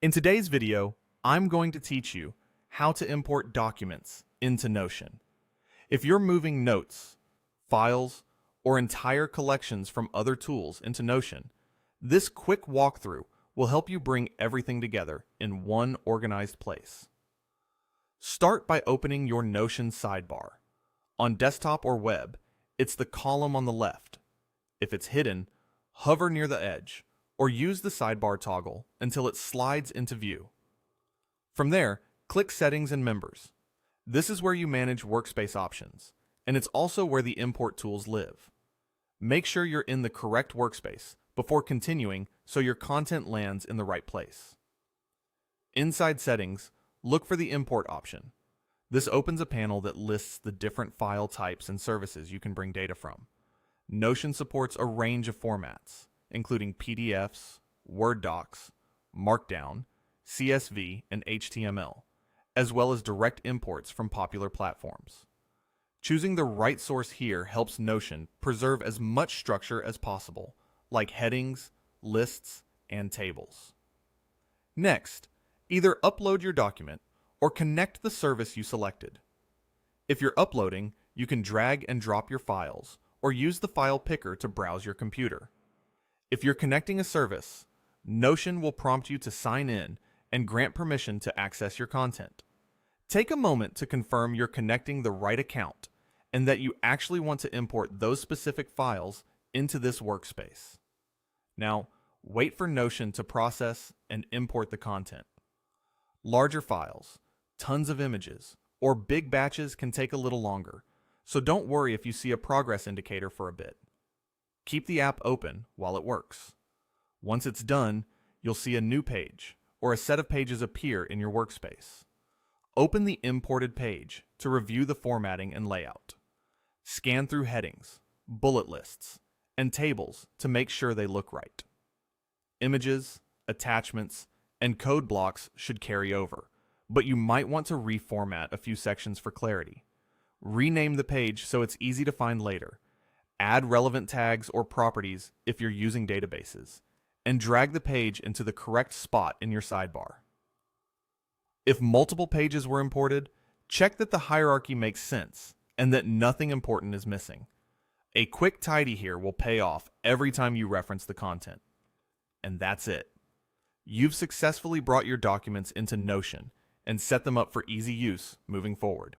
In today's video, I'm going to teach you how to import documents into Notion. If you're moving notes, files, or entire collections from other tools into Notion, this quick walkthrough will help you bring everything together in one organized place. Start by opening your Notion sidebar. On desktop or web, it's the column on the left. If it's hidden, hover near the edge, or use the sidebar toggle until it slides into view. From there, click Settings and Members. This is where you manage workspace options, and it's also where the import tools live. Make sure you're in the correct workspace before continuing so your content lands in the right place. Inside Settings, look for the Import option. This opens a panel that lists the different file types and services you can bring data from. Notion supports a range of formats, including PDFs, Word docs, Markdown, CSV, and HTML, as well as direct imports from popular platforms. Choosing the right source here helps Notion preserve as much structure as possible, like headings, lists, and tables. Next, either upload your document or connect the service you selected. If you're uploading, you can drag and drop your files or use the file picker to browse your computer. If you're connecting a service, Notion will prompt you to sign in and grant permission to access your content. Take a moment to confirm you're connecting the right account and that you actually want to import those specific files into this workspace. Now, wait for Notion to process and import the content. Larger files, tons of images, or big batches can take a little longer, so don't worry if you see a progress indicator for a bit. Keep the app open while it works. Once it's done, you'll see a new page or a set of pages appear in your workspace. Open the imported page to review the formatting and layout. Scan through headings, bullet lists, and tables to make sure they look right. Images, attachments, and code blocks should carry over, but you might want to reformat a few sections for clarity. Rename the page so it's easy to find later. Add relevant tags or properties if you're using databases, and drag the page into the correct spot in your sidebar. If multiple pages were imported, check that the hierarchy makes sense and that nothing important is missing. A quick tidy here will pay off every time you reference the content. And that's it. You've successfully brought your documents into Notion and set them up for easy use moving forward.